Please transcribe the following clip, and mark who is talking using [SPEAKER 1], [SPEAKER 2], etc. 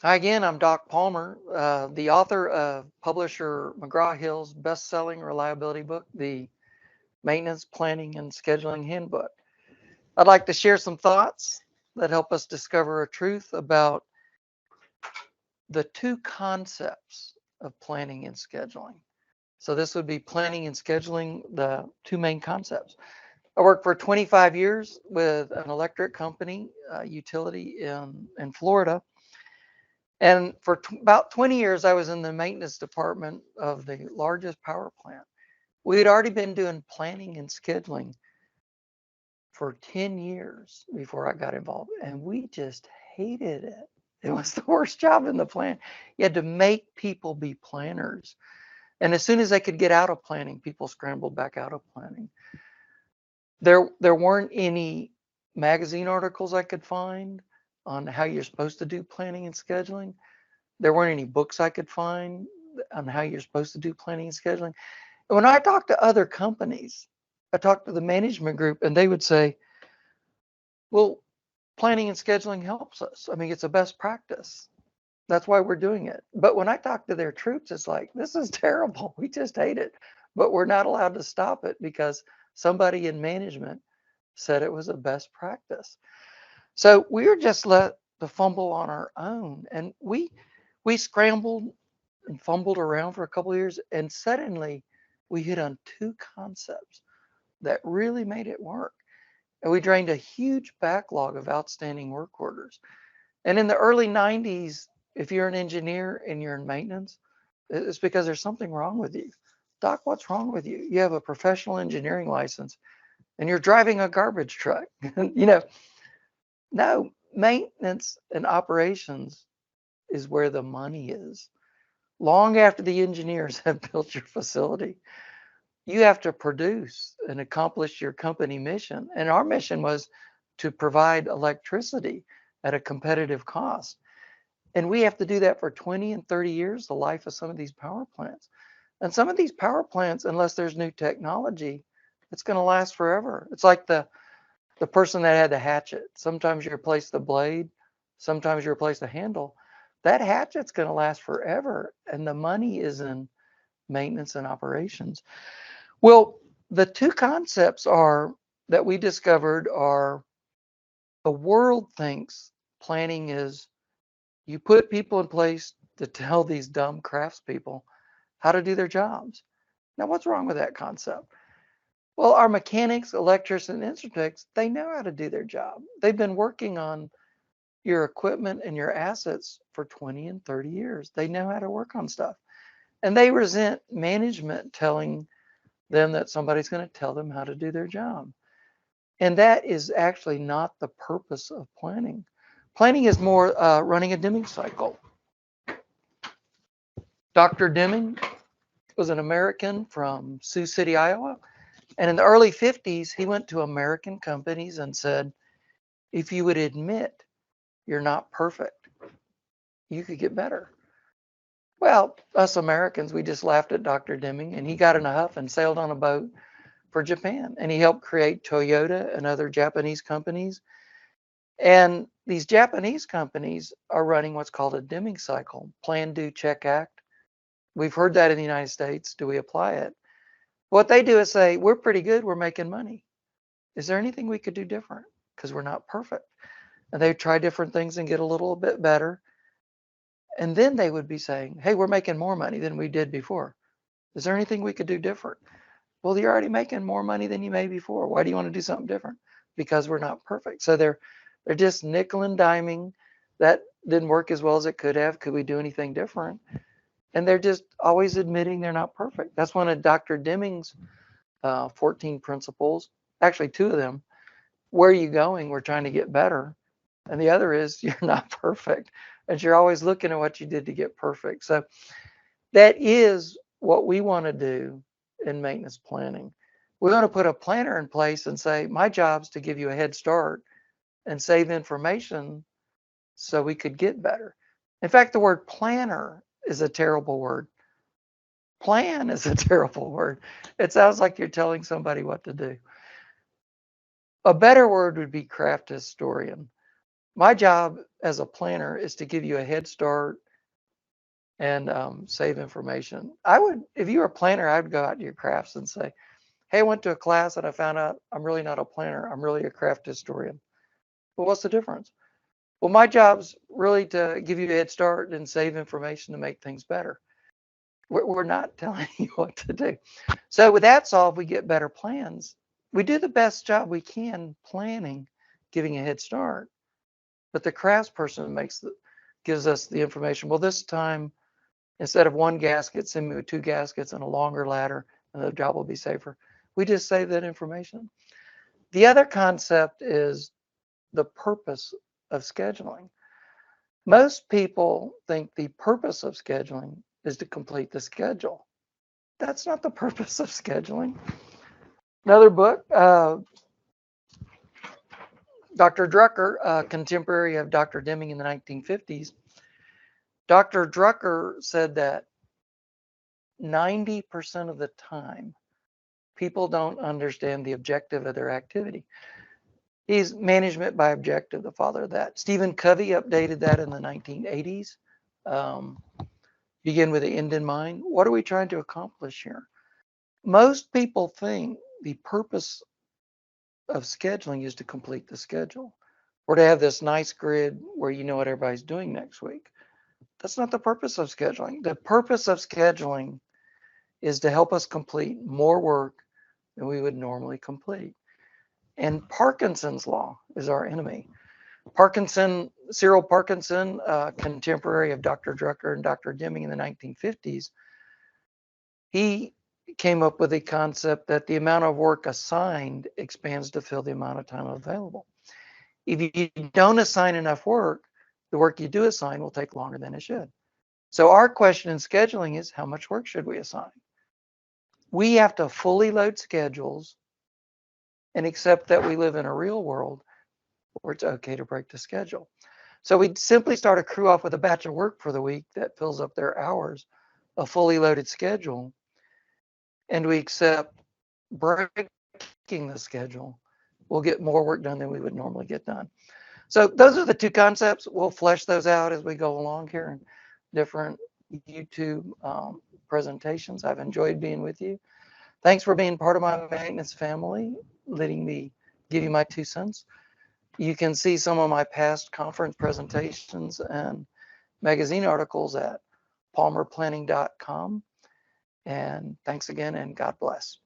[SPEAKER 1] Hi again, I'm Doc Palmer, the author of publisher McGraw-Hill's best-selling reliability book, The Maintenance Planning and Scheduling Handbook. I'd like to share some thoughts that help us discover a truth about the two concepts of planning and scheduling. So this would be planning and scheduling, the two main concepts. I worked for 25 years with an electric company, utility in Florida. And for about 20 years, I was in the maintenance department of the largest power plant. We had already been doing planning and scheduling for 10 years before I got involved, and we just hated it. It was the worst job in the plant. You had to make people be planners. And as soon as they could get out of planning, people scrambled back out of planning. There weren't any magazine articles I could find on how you're supposed to do planning and scheduling. There weren't any books I could find on how you're supposed to do planning and scheduling. And when I talked to other companies, I talked to the management group and they would say, well, planning and scheduling helps us. I mean, it's a best practice. That's why we're doing it. But when I talk to their troops, it's like, this is terrible. We just hate it. But we're not allowed to stop it because somebody in management said it was a best practice. So we were just let to fumble on our own. And we scrambled and fumbled around for a couple of years, and suddenly we hit on two concepts that really made it work. And we drained a huge backlog of outstanding work orders. And in the early 90s, if you're an engineer and you're in maintenance, it's because there's something wrong with you. Doc, what's wrong with you? You have a professional engineering license and you're driving a garbage truck. No, maintenance and operations is where the money is. Long after the engineers have built your facility, you have to produce and accomplish your company mission. And our mission was to provide electricity at a competitive cost. And we have to do that for 20 and 30 years, the life of some of these power plants. And some of these power plants, unless there's new technology, it's going to last forever. It's like the person that had the hatchet. Sometimes you replace the blade, sometimes you replace the handle. That hatchet's going to last forever. And the money is in maintenance and operations. Well, the two concepts are that we discovered are the world thinks planning is you put people in place to tell these dumb craftspeople how to do their jobs. Now, what's wrong with that concept? Well, our mechanics, electricians, and instruments, they know how to do their job. They've been working on your equipment and your assets for 20 and 30 years. They know how to work on stuff. And they resent management telling them that somebody's going to tell them how to do their job. And that is actually not the purpose of planning. Planning is more running a Deming cycle. Dr. Deming was an American from Sioux City, Iowa. And in the early 50s, he went to American companies and said, if you would admit you're not perfect, you could get better. Well, us Americans, we just laughed at Dr. Deming, and he got in a huff and sailed on a boat for Japan. And he helped create Toyota and other Japanese companies. And these Japanese companies are running what's called a Deming cycle, plan, do, check, act. We've heard that in the United States. Do we apply it? What they do is say, we're pretty good, we're making money. Is there anything we could do different? Because we're not perfect. And they try different things and get a little bit better. And then they would be saying, hey, we're making more money than we did before. Is there anything we could do different? Well, you're already making more money than you made before. Why do you want to do something different? Because we're not perfect. So they're just nickel and diming. That didn't work as well as it could have. Could we do anything different? And they're just always admitting they're not perfect. That's one of Dr. Deming's 14 principles. Actually, two of them. Where are you going? We're trying to get better. And the other is you're not perfect. And you're always looking at what you did to get perfect. So that is what we want to do in maintenance planning. We want to put a planner in place and say, my job's to give you a head start and save information so we could get better. In fact, the word planner is a terrible word. Plan is a terrible word. It sounds like you're telling somebody what to do. A better word would be craft historian. My job as a planner is to give you a head start and save information. If you were a planner, I'd go out to your crafts and say, hey, I went to a class and I found out I'm really not a planner. I'm really a craft historian. Well, what's the difference? Well, my job's really to give you a head start and save information to make things better. We're not telling you what to do. So with that solved, we get better plans. We do the best job we can planning, giving a head start. But the crafts person gives us the information. Well, this time, instead of one gasket, send me with 2 gaskets and a longer ladder, and the job will be safer. We just save that information. The other concept is the purpose of scheduling. Most people think the purpose of scheduling is to complete the schedule. That's not the purpose of scheduling. Another book, Dr. Drucker, a contemporary of Dr. Deming in the 1950s. Dr. Drucker said that 90% of the time, people don't understand the objective of their activity. He's management by objective, the father of that. Stephen Covey updated that in the 1980s. Begin with the end in mind. What are we trying to accomplish here? Most people think the purpose of scheduling is to complete the schedule or to have this nice grid where you know what everybody's doing next week. That's not the purpose of scheduling. The purpose of scheduling is to help us complete more work than we would normally complete. And Parkinson's law is our enemy. Cyril Parkinson, contemporary of Dr. Drucker and Dr. Deming in the 1950s, he came up with a concept that the amount of work assigned expands to fill the amount of time available. If you don't assign enough work, the work you do assign will take longer than it should. So our question in scheduling is, how much work should we assign? We have to fully load schedules and accept that we live in a real world where it's okay to break the schedule. So we simply start a crew off with a batch of work for the week that fills up their hours, a fully loaded schedule, and we accept breaking the schedule. We'll get more work done than we would normally get done. So those are the 2 concepts. We'll flesh those out as we go along here in different YouTube presentations. I've enjoyed being with you. Thanks for being part of my maintenance family, letting me give you my 2 cents. You can see some of my past conference presentations and magazine articles at palmerplanning.com. And thanks again, and God bless.